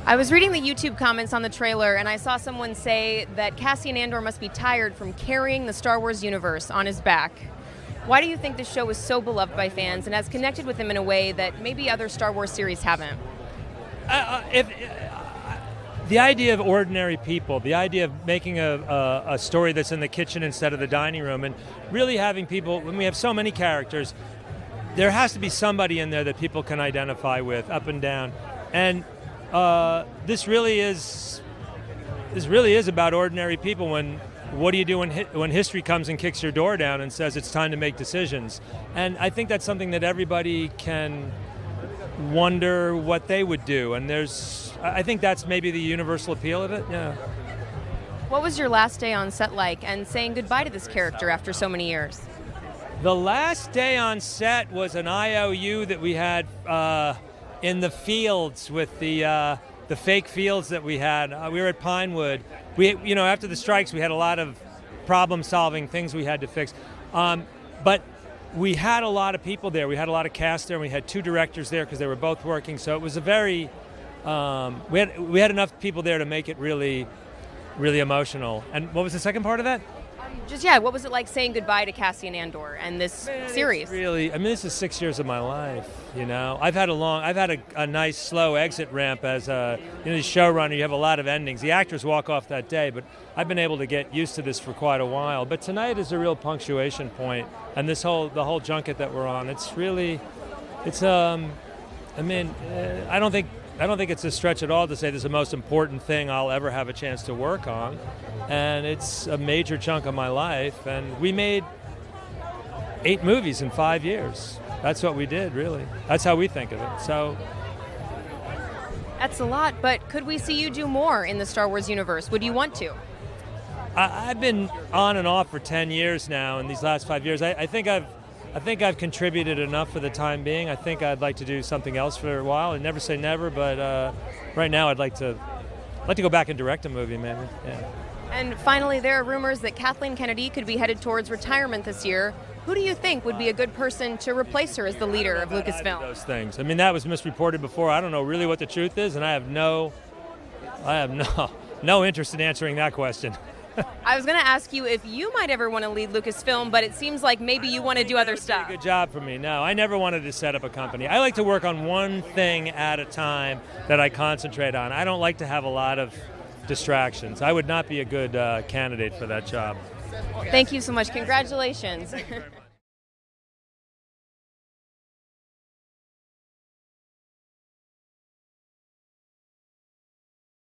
I was reading the YouTube comments on the trailer, and I saw someone say that Cassian Andor must be tired from carrying the Star Wars universe on his back. Why do you think this show is so beloved by fans and has connected with them in a way that maybe other Star Wars series haven't? The idea of ordinary people, the idea of making a story that's in the kitchen instead of the dining room, and really having people, when we have so many characters, there has to be somebody in there that people can identify with, up and down. And this really is about ordinary people. What do you do when history comes and kicks your door down and says it's time to make decisions? And I think that's something that everybody can wonder what they would do. And I think that's maybe the universal appeal of it. Yeah. What was your last day on set like, and saying goodbye to this character after so many years? The last day on set was an IOU that we had in the fields with the fake fields that we had. We were at Pinewood. After the strikes, we had a lot of problem-solving things we had to fix. But we had a lot of people there. We had a lot of cast there, and we had two directors there because they were both working. So it was a very we had enough people there to make it really, really emotional. And what was the second part of that? What was it like saying goodbye to Cassian Andor and this series? This is 6 years of my life. I've had a nice slow exit ramp as a showrunner. You have a lot of endings. The actors walk off that day, but I've been able to get used to this for quite a while. But tonight is a real punctuation point, and the whole junket that we're on. I don't think it's a stretch at all to say this is the most important thing I'll ever have a chance to work on. And it's a major chunk of my life. And we made 8 movies in 5 years. That's what we did, really. That's how we think of it. So that's a lot, but could we see you do more in the Star Wars universe? Would you want to? I've been on and off for 10 years now in these last 5 years. I think I've contributed enough for the time being. I think I'd like to do something else for a while. I'd never say never, but right now I'd like to go back and direct a movie, maybe. Yeah. And finally, there are rumors that Kathleen Kennedy could be headed towards retirement this year. Who do you think would be a good person to replace her as the leader of Lucasfilm? Those things. That was misreported before. I don't know really what the truth is, and I have no interest in answering that question. I was going to ask you if you might ever want to lead Lucasfilm, but it seems like maybe you want to do other stuff. Good job for me. No, I never wanted to set up a company. I like to work on one thing at a time that I concentrate on. I don't like to have a lot of distractions. I would not be a good candidate for that job. Thank you so much. Congratulations.